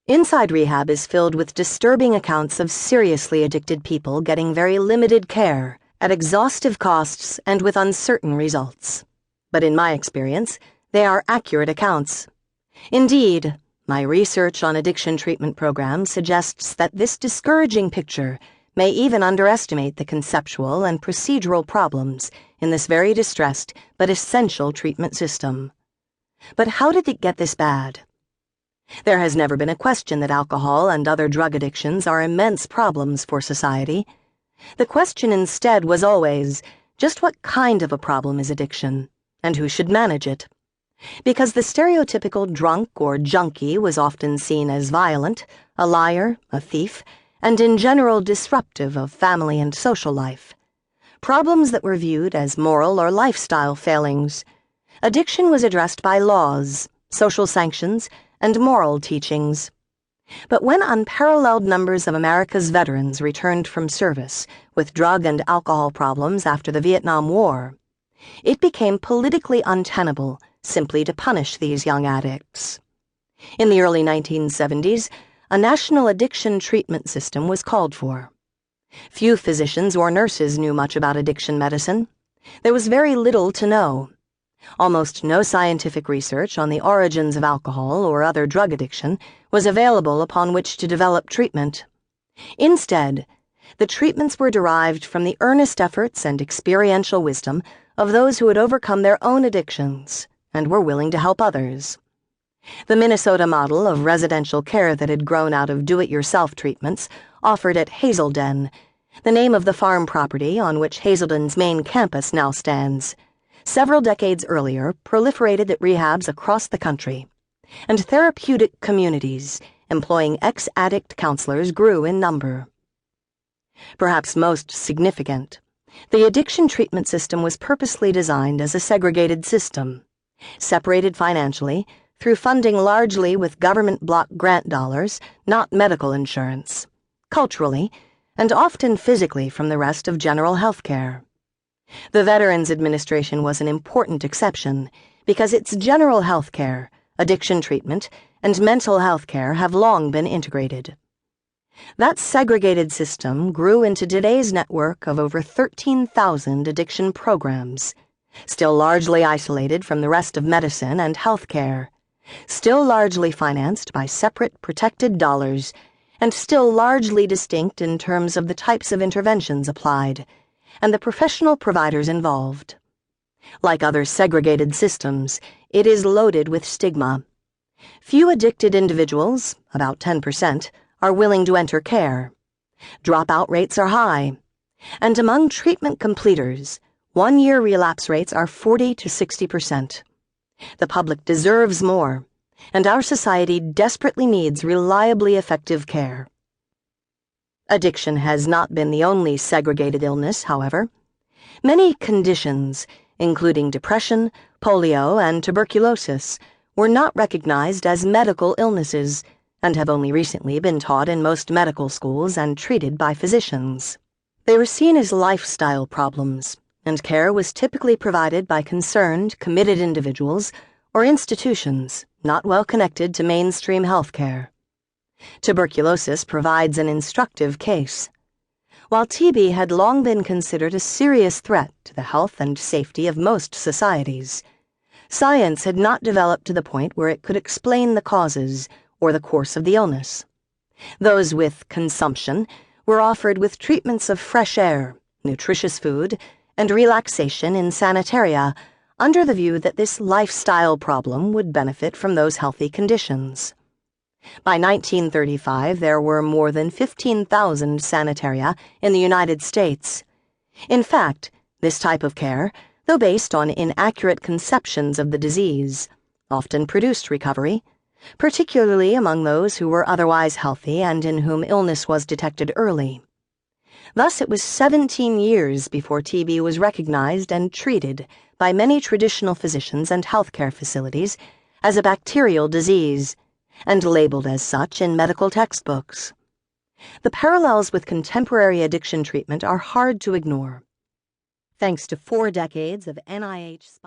Inside Rehab is filled with disturbing accounts of seriously addicted people getting very limited care, at exhaustive costs and with uncertain results. But in my experience, they are accurate accounts. Indeed, my research on addiction treatment programs suggests that this discouraging picture may even underestimate the conceptual and procedural problems in this very distressed but essential treatment system. But how did it get this bad? There has never been a question that alcohol and other drug addictions are immense problems for society. The question instead was always, just what kind of a problem is addiction, and who should manage it? Because the stereotypical drunk or junkie was often seen as violent, a liar, a thief, and in general disruptive of family and social life. Problems that were viewed as moral or lifestyle failings. Addiction was addressed by laws, social sanctions, and moral teachings. But when unparalleled numbers of America's veterans returned from service with drug and alcohol problems after the Vietnam War, it became politically untenable simply to punish these young addicts. In the early 1970s, a national addiction treatment system was called for. Few physicians or nurses knew much about addiction medicine. There was very little to know. Almost no scientific research on the origins of alcohol or other drug addiction was available upon which to develop treatment. Instead, the treatments were derived from the earnest efforts and experiential wisdom of those who had overcome their own addictions and were willing to help others. The Minnesota model of residential care that had grown out of do-it-yourself treatments offered at Hazelden, the name of the farm property on which Hazelden's main campus now stands, several decades earlier proliferated at rehabs across the country, and therapeutic communities employing ex-addict counselors grew in number. Perhaps most significant, the addiction treatment system was purposely designed as a segregated system, separated financially through funding largely with government block grant dollars, not medical insurance, culturally, and often physically from the rest of general health care. The Veterans Administration was an important exception because its general health care, addiction treatment, and mental health care have long been integrated. That segregated system grew into today's network of over 13,000 addiction programs, still largely isolated from the rest of medicine and health care, still largely financed by separate protected dollars, and still largely distinct in terms of the types of interventions applied and the professional providers involved. Like other segregated systems, it is loaded with stigma. Few addicted individuals, about 10%, are willing to enter care. Dropout rates are high, and among treatment completers, one-year relapse rates are 40 to 60%. The public deserves more, and our society desperately needs reliably effective care. Addiction has not been the only segregated illness, however. Many conditions, including depression, polio, and tuberculosis, were not recognized as medical illnesses and have only recently been taught in most medical schools and treated by physicians. They were seen as lifestyle problems, and care was typically provided by concerned, committed individuals or institutions not well connected to mainstream health care. Tuberculosis provides an instructive case. While TB had long been considered a serious threat to the health and safety of most societies, science had not developed to the point where it could explain the causes or the course of the illness. Those with consumption were offered with treatments of fresh air, nutritious food, and relaxation in sanitaria under the view that this lifestyle problem would benefit from those healthy conditions. By 1935, there were more than 15,000 sanitaria in the United States. In fact, this type of care, though based on inaccurate conceptions of the disease, often produced recovery, particularly among those who were otherwise healthy and in whom illness was detected early. Thus, it was 17 years before TB was recognized and treated by many traditional physicians and healthcare facilities as a bacterial disease, and labeled as such in medical textbooks. The parallels with contemporary addiction treatment are hard to ignore. Thanks to 4 decades of NIH